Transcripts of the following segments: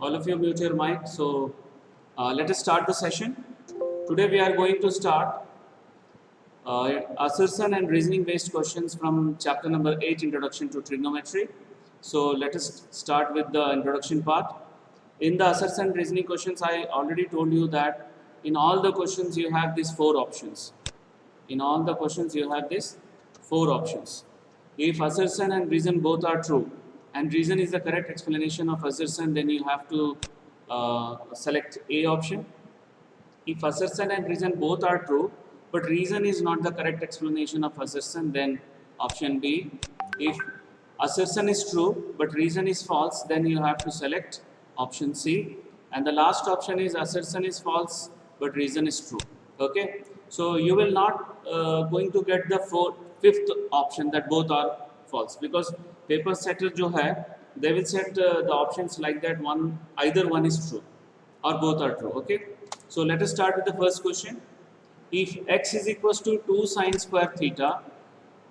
All of you mute your mic. So let us start the session. Today we are going to start assertion and reasoning based questions from chapter number 8, Introduction to Trigonometry. So let us start with the introduction part. In the assertion and reasoning questions, I already told you that in all the questions you have these 4 options. In all the questions you have these 4 options. If assertion and reason both are true, and reason is the correct explanation of assertion, then you have to select A option. If assertion and reason both are true, but reason is not the correct explanation of assertion, then option B. If assertion is true, but reason is false, then you have to select option C. And the last option is assertion is false, but reason is true. Okay. So you will not going to get the fifth option that both are false, because paper setter jo hai, they will set the options like that either one is true or both are true. Okay. So let us start with the first question. If x is equals to 2 sine square theta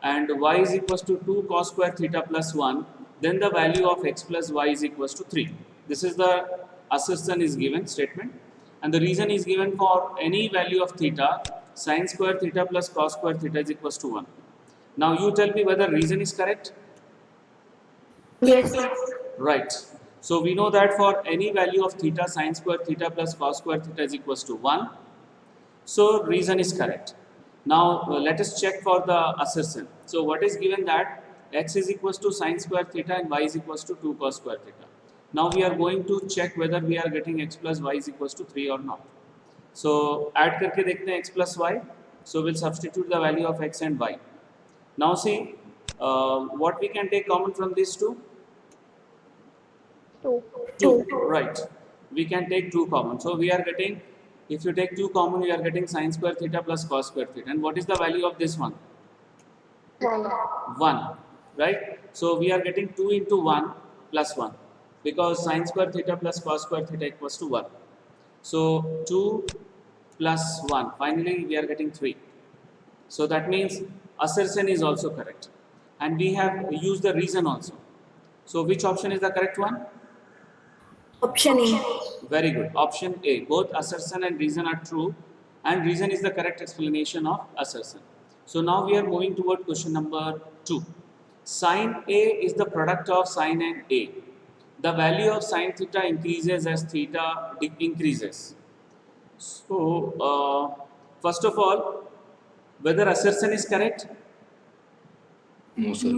and y is equals to 2 cos square theta plus 1, then the value of x plus y is equals to 3. This is the assertion is given statement, and the reason is given for any value of theta, sine square theta plus cos square theta is equals to 1. Now you tell me whether reason is correct. Yes. Right. So we know that for any value of theta, sine square theta plus cos square theta is equals to 1. So reason is correct. Now let us check for the assertion. So what is given that x is equals to sine square theta and y is equals to 2 cos square theta. Now we are going to check whether we are getting x plus y is equals to 3 or not. So add करके देखते हैं x plus y. So we'll substitute the value of x and y. Now see what we can take common from these two. 2. Right. We can take 2 common. So we are getting, if you take 2 common, we are getting sine square theta plus cos square theta. And what is the value of this one? 1. Right. So we are getting 2 into 1 plus 1, because sine square theta plus cos square theta equals to 1. So 2 plus 1. Finally, we are getting 3. So that means assertion is also correct. And we have used the reason also. So which option is the correct one? Option A. Very good. Option A. Both assertion and reason are true, and reason is the correct explanation of assertion. So now we are moving toward question number 2. Sine A is the product of sine and A. The value of sine theta increases as theta increases. So first of all, whether assertion is correct? No, sir.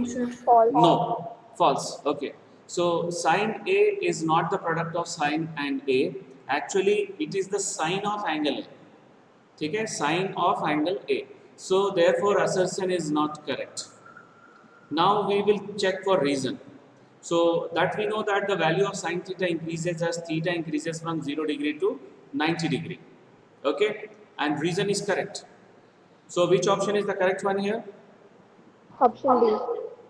No, false. Okay. So sine A is not the product of sine and A. Actually, it is the sine of angle A. Okay, sine of angle A. So therefore, assertion is not correct. Now we will check for reason. So that we know that the value of sine theta increases as theta increases from 0 degree to 90 degree. Okay, and reason is correct. So which option is the correct one here? Option B.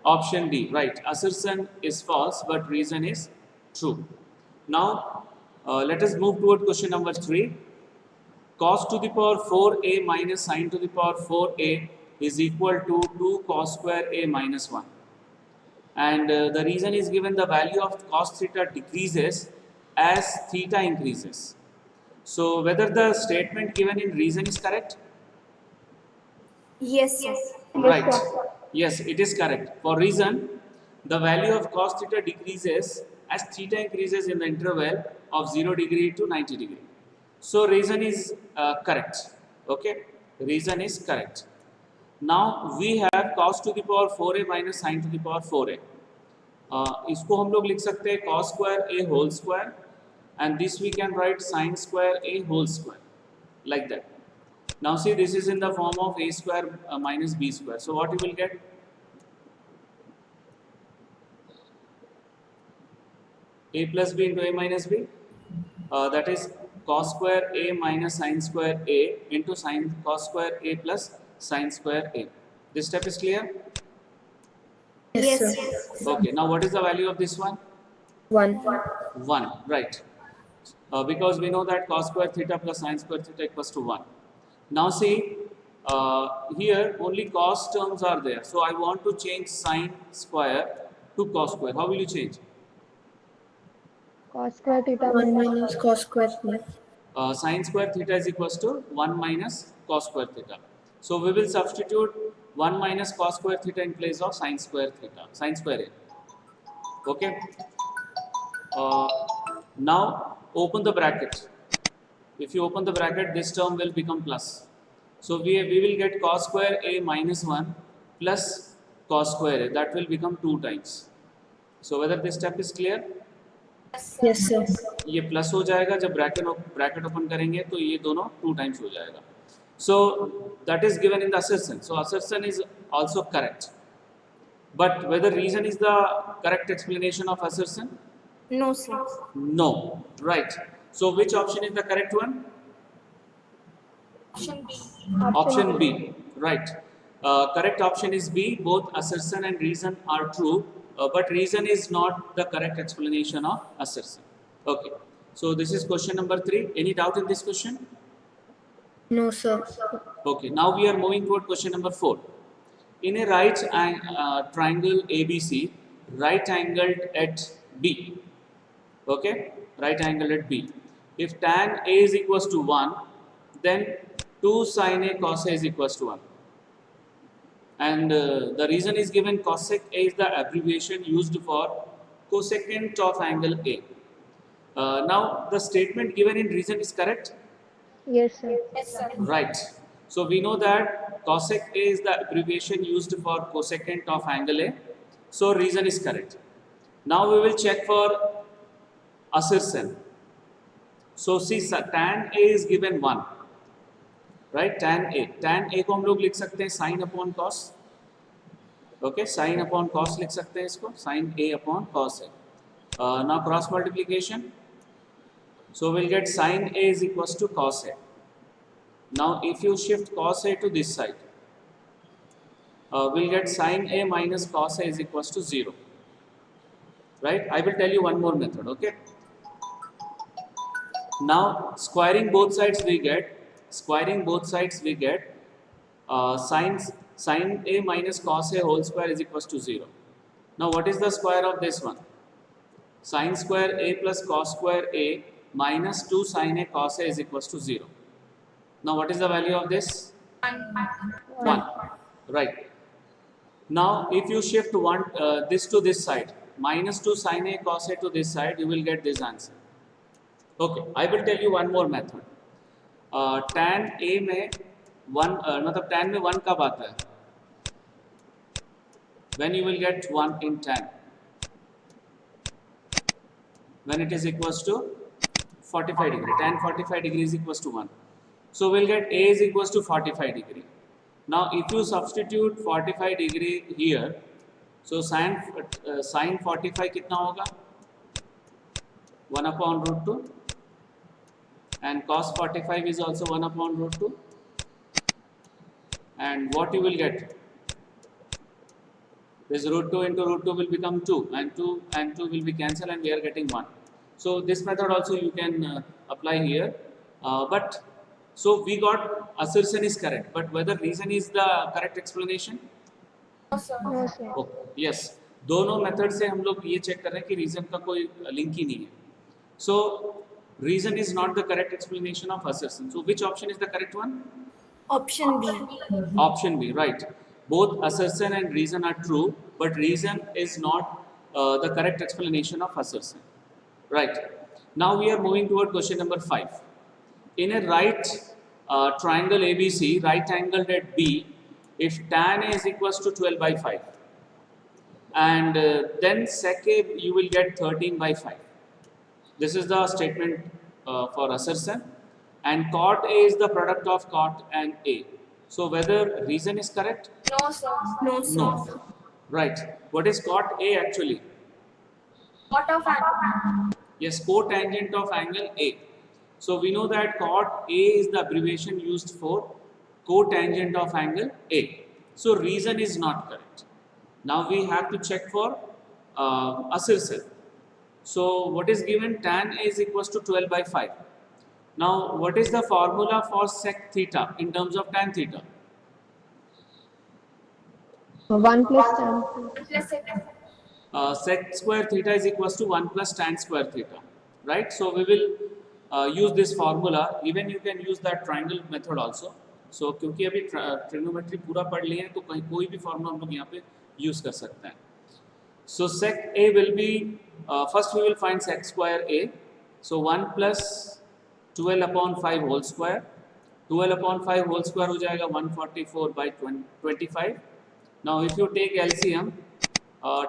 Option D, right. Assertion is false, but reason is true. Now, let us move toward question number 3. Cos to the power 4a minus sine to the power 4a is equal to 2 cos square a minus 1. And the reason is given the value of cos theta decreases as theta increases. So, whether the statement given in reason is correct? Yes, sir. Right. Yes, it is correct. For reason, the value of cos theta decreases as theta increases in the interval of 0 degree to 90 degree. So reason is correct. Okay, reason is correct. Now we have cos to the power 4a minus sine to the power 4a. इसको हम लोग लिख सकते हैं cos square a whole square, and this we can write sine square a whole square, like that. Now see, this is in the form of a square minus b square. So what you will get? A plus b into a minus b. That is cos square a minus sine square a into sine cos square a plus sine square a. This step is clear? Yes, sir. Okay. Now what is the value of this one? 1. 1. Right. Because we know that cos square theta plus sine square theta equals to 1. Now see, here only cos terms are there. So I want to change sine square to cos square. How will you change? Cos square theta 1 minus cos square theta. Sin square theta is equals to 1 minus cos square theta. So we will substitute 1 minus cos square theta in place of sin square theta, sin square a. Okay. Now open the bracket. If you open the bracket, this term will become plus. So we will get cos square a minus 1 plus cos square a. That will become 2 times. So whether this step is clear? Yes, sir. ये plus हो जाएगा जब bracket open करेंगे तो ये दोनों 2 times हो जाएगा. So that is given in the assertion. So assertion is also correct. But whether reason is the correct explanation of assertion? No, sir. No. Right. So which option is the correct one? Option B. Option B. Right. Correct option is B. Both assertion and reason are true, but reason is not the correct explanation of assertion. Okay. So this is question number 3. Any doubt in this question? No, sir. Okay. Now we are moving toward question number 4. In a right triangle ABC, right angled at B. Okay. Right angled at B. If tan A is equals to 1, then 2 sin A cos A is equals to 1. And the reason is given. Cosec A is the abbreviation used for cosecant of angle A. Now the statement given in reason is correct? Yes, sir. Yes, sir. Right. So we know that cosec A is the abbreviation used for cosecant of angle A. So reason is correct. Now we will check for assertion. So see, tan A is given 1. Right, tan A को हम लोग लिख सकते हैं sin upon cos. Okay, sin upon cos लिख सकते हैं इसको, sin A upon cos A. Now cross multiplication. So we'll get sin A is equals to cos A. Now if you shift cos A to this side, we'll get sin A minus cos A is equals to 0. Right, I will tell you one more method. Okay. Now squaring both sides we get sin A minus cos A whole square is equals to 0. Now what is the square of this one? Sin square A plus cos square A minus 2 sin A cos A is equals to 0. Now what is the value of this? 1. Right. Now if you shift this to this side, minus 2 sin A cos A to this side, you will get this answer. Okay, I will tell you one more method. tan A में 1 मतलब tan में 1 कब आता है? When you will get 1 in tan, when it is equals to 45 degree, tan 45 degree is equals to 1. So we'll get A is equals to 45 degree. Now if you substitute 45 degree here, so sin 45 कितना होगा? 1 upon root 2. And cos 45 is also 1 upon root 2. And what you will get? This root 2 into root 2 will become 2, and 2 will be cancelled, and we are getting 1. So this method also you can apply here. But so we got assertion is correct, but whether reason is the correct explanation? No, sir. No, sir. Oh, yes. दोनों method से हम लोग ये check कर रहे हैं कि reason का कोई लिंक ही नहीं है. So reason is not the correct explanation of assertion. So which option is the correct one? Option B. Option B, right. Both assertion and reason are true, but reason is not the correct explanation of assertion. Right. Now we are moving toward question number 5. In a right triangle ABC, right angled at B, if tan A is equals to 12 by 5, and then sec A you will get 13 by 5. This is the statement for assertion, and cot A is the product of cot and A. So whether reason is correct? No, sir. No, sir. No. Right. What is cot A actually? What of angle? Yes, cotangent of angle A. So we know that cot A is the abbreviation used for cotangent of angle A. So reason is not correct. Now we have to check for assertion. So what is given? Tan A is equals to 12 by 5. Now what is the formula for sec theta in terms of tan theta? 1 plus tan. Plus second. Sec square theta is equals to 1 plus tan square theta. right? So we will use this formula. Even you can use that triangle method also. So क्योंकि अभी trigonometry पूरा पढ़ लिए हैं तो कहीं कोई भी फॉर्मूला हम लोग यहाँ पे यूज कर सकते हैं. So sec A will be first we will find sec square A. So 1 plus 12 upon 5 whole square. 12 upon 5 whole square हो जाएगा 144 by 25. Now if you take LCM,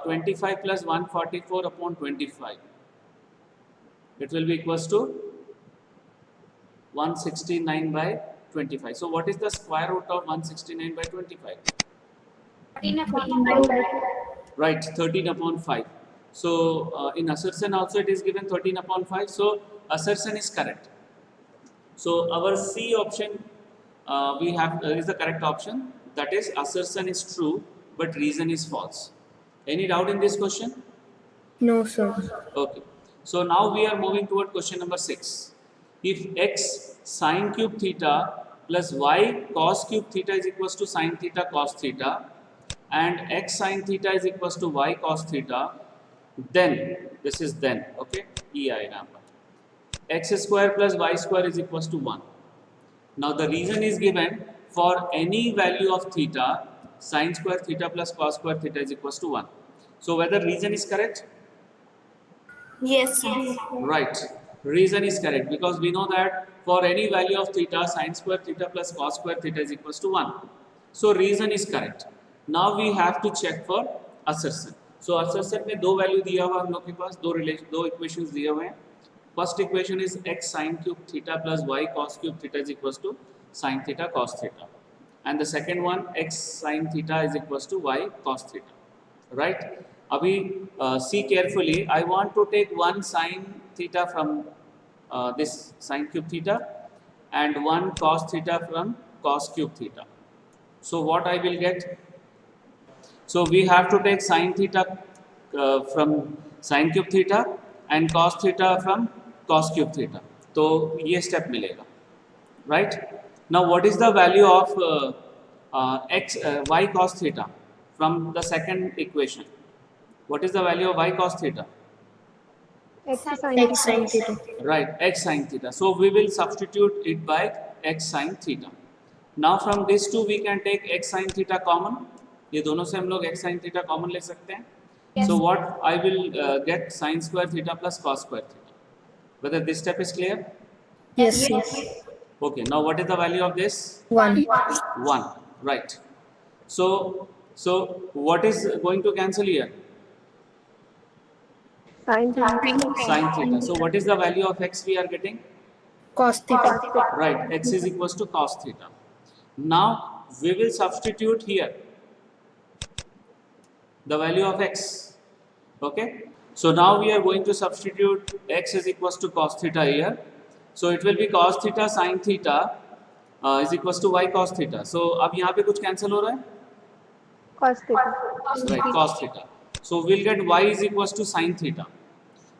25 plus 144 upon 25, it will be equals to 169 by 25. So what is the square root of 169 by 25? 13 upon 5. Right, 13 upon 5. So in assertion also it is given 13 upon 5. So assertion is correct. So our C option we have is the correct option. That is assertion is true but reason is false. Any doubt in this question? No, sir. Okay. So now we are moving toward question number 6. If x sine cube theta plus y cos cube theta is equals to sine theta cos theta and x sine theta is equals to y cos theta, then this is then, okay, E आएगा x square plus y square is equals to 1. Now the reason is given for any value of theta, sine square theta plus cos square theta is equals to 1. So whether reason is correct? Yes, sir. Right, reason is correct because we know that for any value of theta, sine square theta plus cos square theta is equals to 1. So reason is correct. Now we have to check for assertion. So assertion में दो value दिया हुआ हम लोग के पास, दो equations दिए हुए हैं. First equation is x sine cube theta plus y cos cube theta is equals to sine theta cos theta, and the second one x sine theta is equals to y cos theta, right? अभी see carefully. I want to take one sine theta from this sine cube theta and one cos theta from cos cube theta. So what I will get? So we have to take sine theta from sine cube theta and cos theta from cos cube theta. तो ये step मिलेगा, right? Now what is the value of y cos theta from the second equation? What is the value of y cos theta? X sin theta. Right, x sin theta. So we will substitute it by x sin theta. Now from these two we can take x sin theta common. ये दोनों से हम लोग x sin theta common ले सकते हैं. So what I will get sin square theta plus cos square theta. Whether this step is clear? Yes, yes. Okay. Now what is the value of this? 1. 1. Right. So what is going to cancel here? Sin theta. Sin theta. So what is the value of x we are getting? Cos theta. Right, x is equals to cos theta. Now we will substitute here the value of x. Okay. So now we are going to substitute x is equals to cos theta here. So it will be cos theta sin theta is equals to y cos theta. So अब यहाँ पे कुछ cancel हो रहा है? Cos theta. Right, cos theta. So we'll get y is equals to sin theta.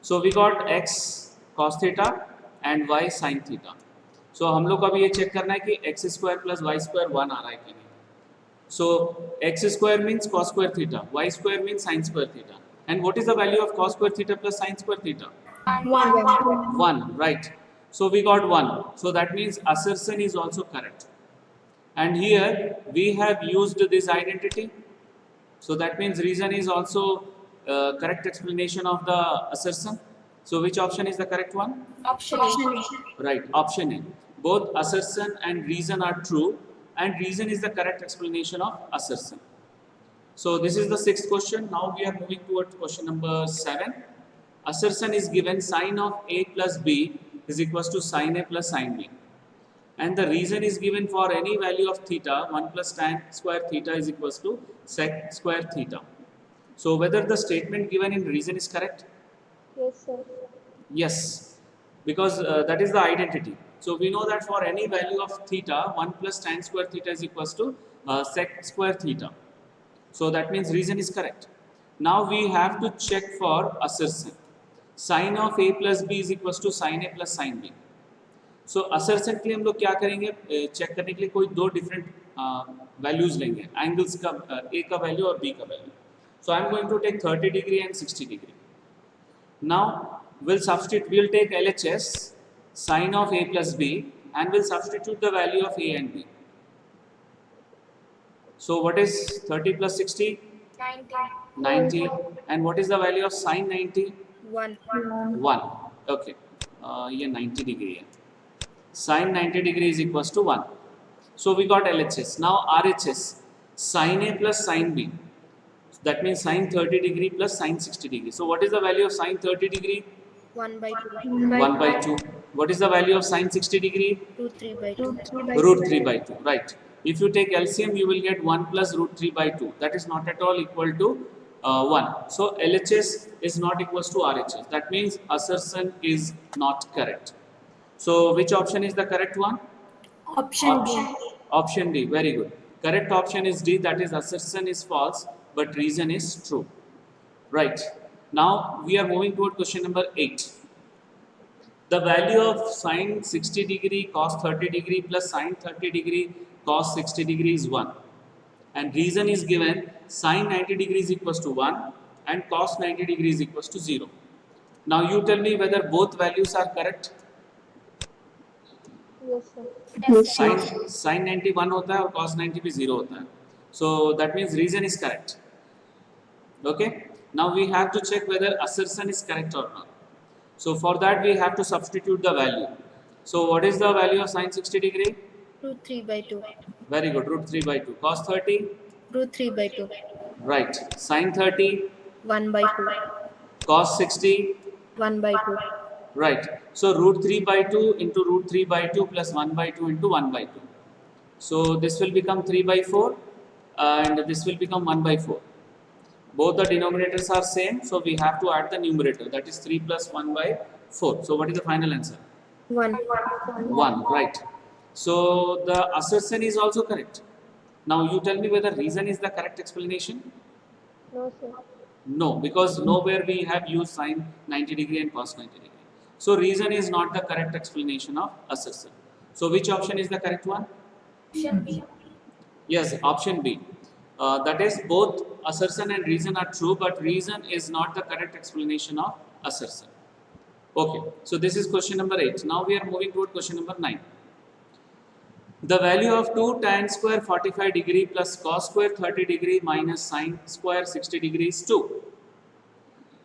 So we got x cos theta and y sin theta. So हम लोग को अभी ये चेक करना है कि x square plus y square 1 आ रहा है कि नहीं. So x square means cos square theta, y square means sin square theta. And what is the value of cos square theta plus sin square theta? 1. 1, right. So we got 1. So that means assertion is also correct. And here we have used this identity. So that means reason is also correct explanation of the assertion. So which option is the correct one? Option A. Right, option A. Both assertion and reason are true, and reason is the correct explanation of assertion. So this is the sixth question. Now we are moving towards question number 7. Assertion is given sine of A plus B is equals to sine A plus sine B. And the reason is given for any value of theta, 1 plus tan square theta is equals to sec square theta. So whether the statement given in reason is correct? Yes, sir. Yes, because that is the identity. So we know that for any value of theta, 1 plus tan square theta is equals to sec square theta. So that means reason is correct. Now we have to check for assertion. Sine of A plus B is equals to sine A plus sine B. So assertion के लिए हम लोग क्या करेंगे, check करने के लिए कोई दो डिफरेंट वैल्यूज लेंगे, एंगल्स का A का वैल्यू और B का value. So I am going to take 30 degree and 60 degree. Now we'll take LHS, sine of A plus B, and we'll substitute the value of A and B. So what is 30 plus 60? 90. 90. And what is the value of sine 90? 1. 1. Okay. ये 90 degree है. Sine 90 degree is equals to 1. So we got LHS. Now RHS, sine A plus sine B. That means sine 30 degree plus sine 60 degree. So what is the value of sine 30 degree? 1 by 2. 1 by 2. What is the value of sine 60 degree? Root 3 by 2. Root 3 by 2. Right. If you take LCM, you will get 1 plus root 3 by 2. That is not at all equal to 1. So LHS is not equals to RHS. That means assertion is not correct. So which option is the correct one? Option D. Option D. Very good. Correct option is D. That is assertion is false, but reason is true. Right. Now we are moving toward question number 8. The value of sine 60 degree cos 30 degree plus sine 30 degree cos 60 degree is 1. And reason is given sine 90 degree is equals to 1 and cos 90 degree is equals to 0. Now you tell me whether both values are correct. Yes, sir. Sin 90 1 होता है और cos 90 भी 0 होता है. So that means reason is correct. Okay. Now we have to check whether assertion is correct or not. So for that we have to substitute the value. So what is the value of sin 60 degree? Root 3 by 2. Very good. Root 3 by 2. Cos 30? Root 3 by 2. Right. Sin 30? 1 by 2. Cos 60? 1 by 2. Right. So root 3 by 2 into root 3 by 2 plus 1 by 2 into 1 by 2. So this will become 3 by 4 and this will become 1 by 4. Both the denominators are same, so we have to add the numerator, that is 3 plus 1 by 4. So what is the final answer? 1. 1, right. So the assertion is also correct. Now you tell me whether reason is the correct explanation? No, sir. No, because nowhere we have used sine 90 degree and cos 90 degree. So reason is not the correct explanation of assertion. So which option is the correct one? Option B. Yes, option B. That is both assertion and reason are true, but reason is not the correct explanation of assertion. Okay, so this is question number 8. Now we are moving toward question number 9. The value of 2 tan square 45 degree plus cos square 30 degree minus sin square 60 degree is 2.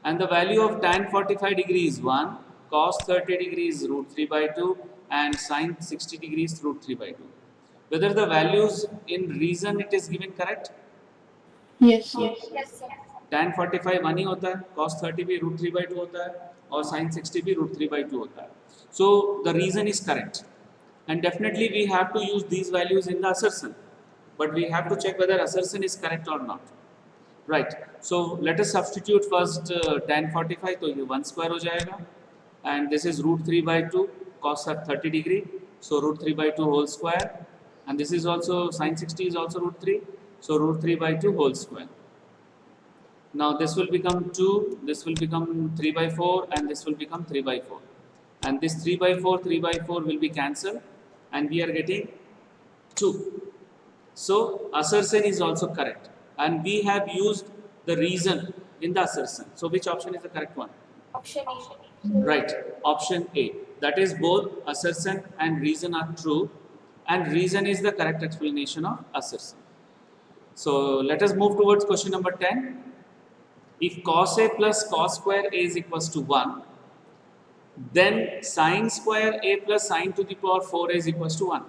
And the value of tan 45 degree is 1, cos 30 degree is root 3 by 2 and sin 60 degree is root 3 by 2. Whether the values in reason it is given correct? Yes, Yes, sir. tan 45 1 ही होता है, cos 30 भी root 3 by 2 होता है और sin 60 भी root 3 by 2 होता है. So the reason is correct. And definitely we have to use these values in the assertion. But we have to check whether assertion is correct or not. Right. So let us substitute first tan 45, तो ये 1 square हो जाएगा. And this is root 3 by 2 cos 30 degree. So root 3 by 2 whole square. And this is also sin 60 is also root 3. So root 3 by 2 whole square. Now this will become 2, this will become 3 by 4 and this will become 3 by 4. And this 3 by 4 will be cancelled and we are getting 2. So assertion is also correct and we have used the reason in the assertion. So which option is the correct one? Option A. Right, option A. That is both assertion and reason are true and reason is the correct explanation of assertion. So let us move towards question number 10. If cos A plus cos square A is equals to 1, then sin square A plus sin to the power 4A is equals to 1.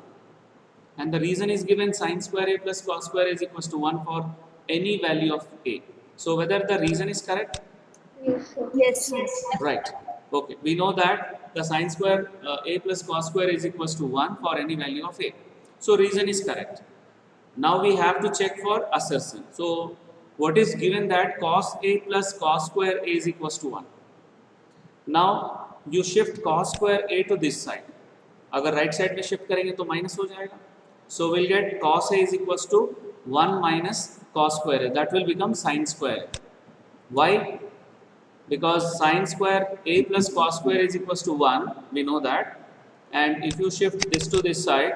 And the reason is given sin square A plus cos square A is equals to 1 for any value of A. So whether the reason is correct? yes, sir. Yes, yes. Right. Okay. We know that the sin square A plus cos square is equals to 1 for any value of A. So reason is correct. Now we have to check for assertion. So what is given that cos A plus cos square A is equals to 1. Now you shift cos square A to this side. अगर right side में shift करेंगे तो minus हो जाएगा. So we'll get cos A is equals to 1 minus cos square A. That will become sin square A. Why? Because sin square A plus cos square is equals to 1. We know that. And if you shift this to this side,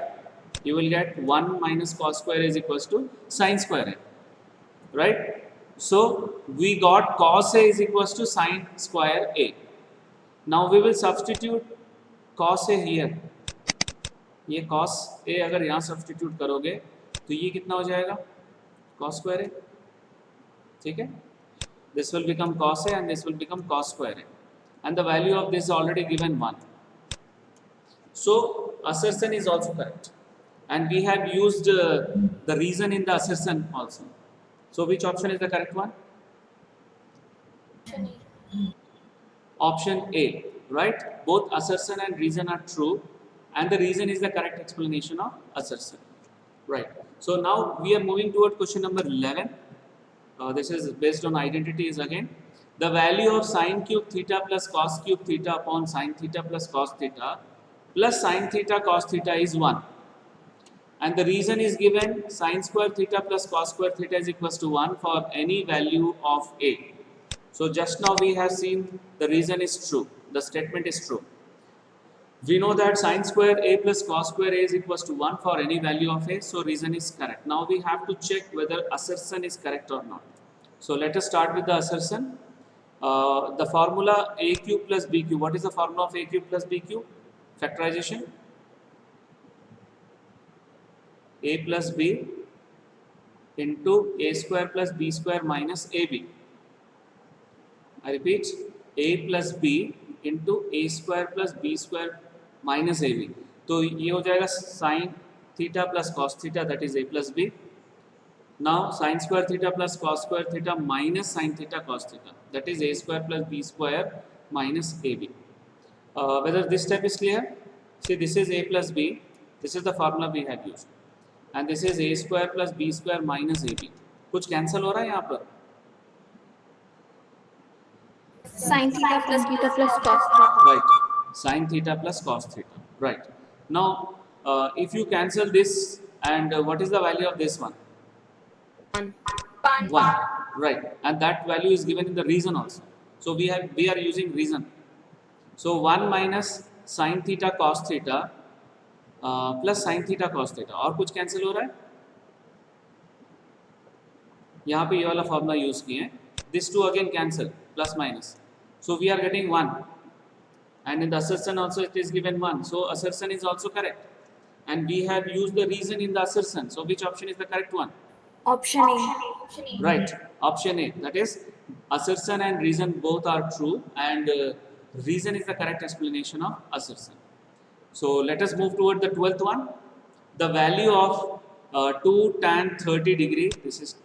you will get 1 minus cos square is equals to sin square A. Right? So we got cos A is equals to sin square A. Now we will substitute cos A here. ये cos A अगर यहाँ substitute करोगे तो ये कितना हो जाएगा? Cos square A. ठीक है? This will become cos A and this will become cos square A. And the value of this is already given 1. So assertion is also correct. And we have used the reason in the assertion also. So which option is the correct one? Option A. Option A, right? Both assertion and reason are true, and the reason is the correct explanation of assertion, right? So now we are moving toward question number 11. This is based on identities again. The value of sine cube theta plus cos cube theta upon sine theta plus cos theta plus sine theta cos theta is 1. And the reason is given sine square theta plus cos square theta is equals to 1 for any value of A. So just now we have seen the reason is true, the statement is true. We know that sine square A plus cos square A is equals to 1 for any value of A, so reason is correct. Now we have to check whether assertion is correct or not. So let us start with the assertion. The formula A cube plus B cube, what is the formula of A cube plus B cube? Factorization. A plus B into A square plus B square minus AB. I repeat, A plus B into A square plus B square minus AB. तो ये हो जाएगा sin theta plus cos theta, that is A plus B. Now sin square theta plus cos square theta minus sin theta cos theta, that is A square plus B square minus AB. Whether this step is clear? See, this is A plus B. This is the formula we have used. And this is A square plus B square minus AB. कुछ cancel हो रहा है यहाँ पर? Sin theta plus cos theta. Right. Sin theta plus cos theta. Right. Now, if you cancel this, and what is the value of this one? 1. 1. Right. And that value is given in the reason also. So we are using reason. So 1 minus sin theta cos theta plus sin theta cos theta. और कुछ cancel हो रहा है? यहाँ पे ये वाला formula use किए हैं. This two again cancel, plus minus. So we are getting 1. And in the assertion also it is given 1. So assertion is also correct. And we have used the reason in the assertion. So which option is the correct one? Option A. Right. Option A. That is, assertion and reason both are true. And reason is the correct explanation of assertion. So let us move toward the 12th one. The value of 2 tan 30 degree, this is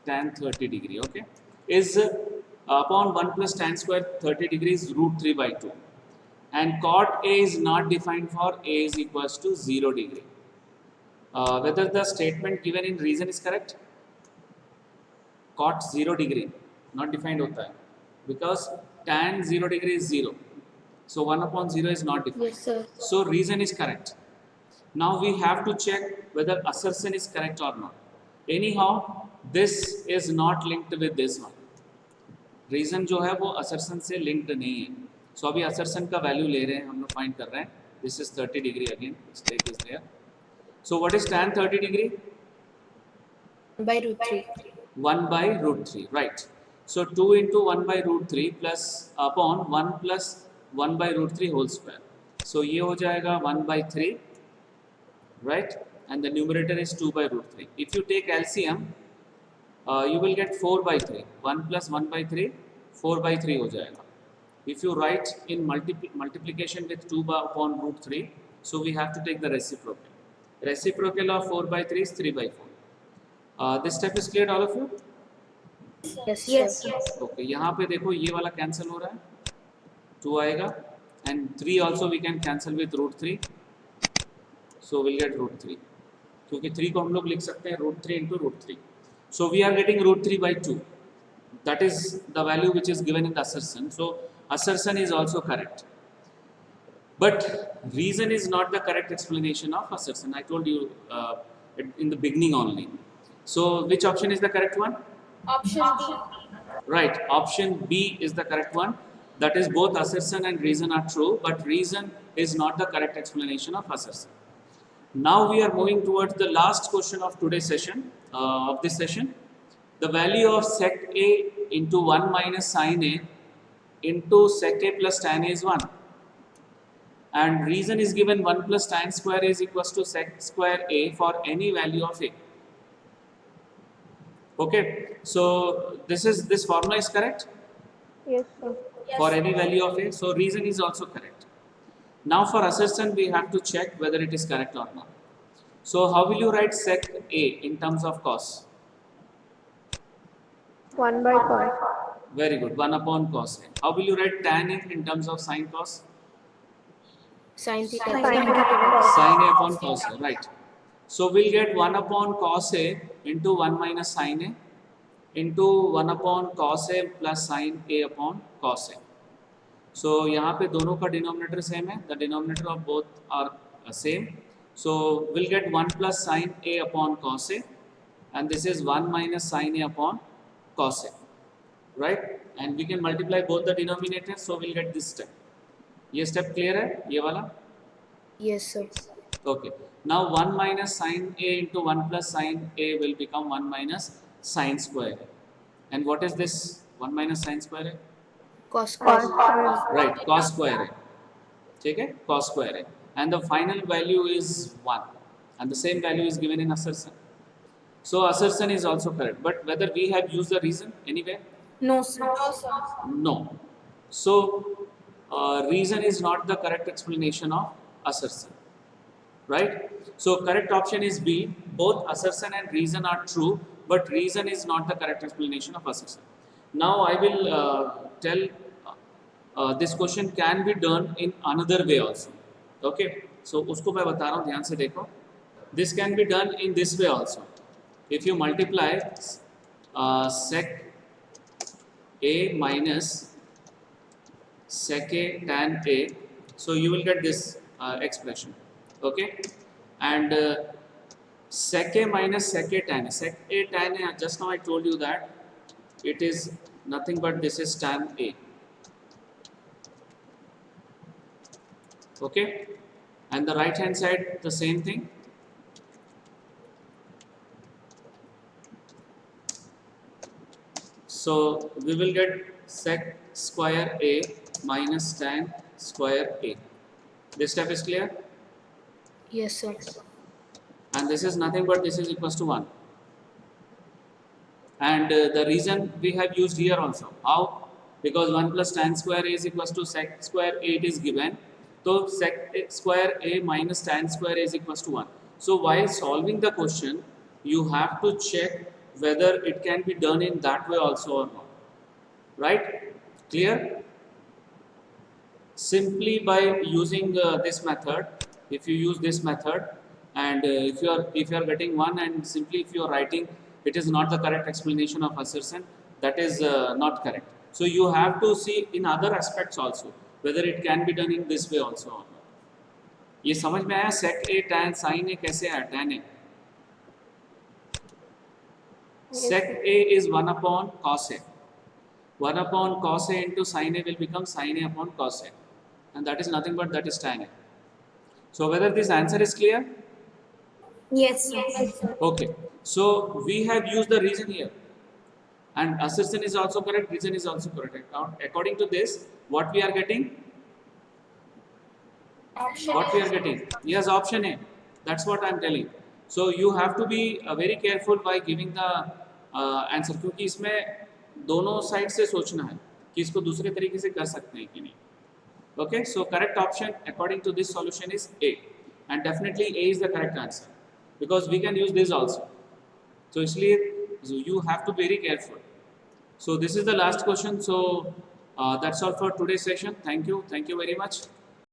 tan 30 degree, okay, is upon 1 plus tan square 30 degrees root 3 by 2. And cot A is not defined for A is equals to 0 degree. Whether the statement given in reason is correct? Cot 0 degree, not defined hota hai. Because tan 0 degree is 0. So 1 upon 0 is not defined. Yes, sir. So reason is correct. Now we have to check whether assertion is correct or not. Anyhow, this is not linked with this one. Reason जो है वो assertion से linked नहीं है. So अभी assertion का value ले रहे हैं, हम लोग find कर रहे हैं. This is 30 degree again. Mistake is there. So what is tan 30 degree? By root 3. 1 by root 3, right. So 2 into 1 by root 3 plus upon 1 plus 1 by root 3 whole square. So ये हो जाएगा 1 by 3, right? And the numerator is 2 by root 3. If you take LCM, you will get 4 by 3. 1 plus 1 by 3, 4 by 3 हो जाएगा. If you write in multiplication with 2 upon root 3, so we have to take the reciprocal. Reciprocal of 4 by 3 is 3 by 4. This step is clear, all of you? Yes, sir. Okay, यहाँ पे देखो ये वाला cancel हो रहा है. 2 आएगा. And 3 also we can cancel with root 3. So we'll get root 3. क्योंकि 3 को हम लोग लिख सकते हैं root 3 into root 3. So we are getting root 3 by 2. That is the value which is given in the assertion. So assertion is also correct. But reason is not the correct explanation of assertion. I told you in the beginning only. So which option is the correct one? Option B. Right. Option B is the correct one. That is, both assertion and reason are true, but reason is not the correct explanation of assertion. Now we are moving towards the last question of today's session, of this session. The value of sec A into 1 minus sin A into sec a plus tan a is 1. And reason is given 1 plus tan square a is equals to sec square a for any value of a. Okay, so this formula is correct Yes, sir. for any value of a. So reason is also correct. Now for assertion we have to check whether it is correct or not. So how will you write sec a in terms of cos? 1 by cos. Very good, 1 upon cos a. How will you write tan a in terms of sin cos? Sin theta. Sin theta cos. Sin a upon cos a, right. So we'll get 1 upon cos a into 1 minus sin a into 1 upon cos a plus sin a upon cos a. So यहाँ पे दोनों का denominator same है. The denominator of both are same. So we'll get 1 plus sin a upon cos a, and this is 1 minus sin a upon cos a, right? And we can multiply both the denominators, so we'll get this step. ये step clear है? ये वाला? Yes, sir. Okay. Now 1 minus sin a into 1 plus sin a will become 1 minus sin square a. And what is this 1 minus sin square a? Cos Cos square. square. Right, cos square a. ठीक है? Cos square a. And the final value is 1. And the same value is given in assertion. So assertion is also correct. But whether we have used the reason anywhere? No, sir. No. So reason is not the correct explanation of assertion. Right? So correct option is B. Both assertion and reason are true, but reason is not the correct explanation of assertion. Now I will tell this question can be done in another way also. Okay? So उसको मैं बता रहा हूँ, ध्यान से देखो. This can be done in this way also. If you multiply sec a minus sec a tan a, so you will get this expression. Okay, and sec a minus sec a tan a. Sec a tan a, just now I told you that it is nothing but this is tan a. Okay, and the right hand side the same thing. So we will get sec square a minus tan square a. This step is clear? Yes, sir. And this is nothing but this is equals to 1. And the reason we have used here also. How? Because 1 plus tan square a is equals to sec square a, it is given. So sec square a minus tan square a is equals to 1. So while solving the question, you have to check whether it can be done in that way also or not. Right? Clear? Simply by using this method, if you use this method, and if you are getting 1, and simply if you are writing it is not the correct explanation of assertion, that is not correct. So you have to see in other aspects also whether it can be done in this way also or not. ये समझ में आया? sec a tan sin a कैसे आया? tan a. Sec a is 1 upon cos a. 1 upon cos a into sin a will become sin a upon cos a, and that is nothing but that is tan a. So whether this answer is clear? Yes, sir. Okay. So we have used the reason here, and assertion is also correct, reason is also correct. According to this, what we are getting? What we are getting? Yes, option A. That's what I am telling. So you have to be very careful by giving the answer, क्योंकि इसमें दोनों side से सोचना है कि इसको दूसरे तरीके से कर सकते हैं कि नहीं. Okay, so correct option according to this solution is A, and definitely A is the correct answer because we can use this also. So इसलिए you have to be very careful. So this is the last question. So that's all for today's session. Thank you very much.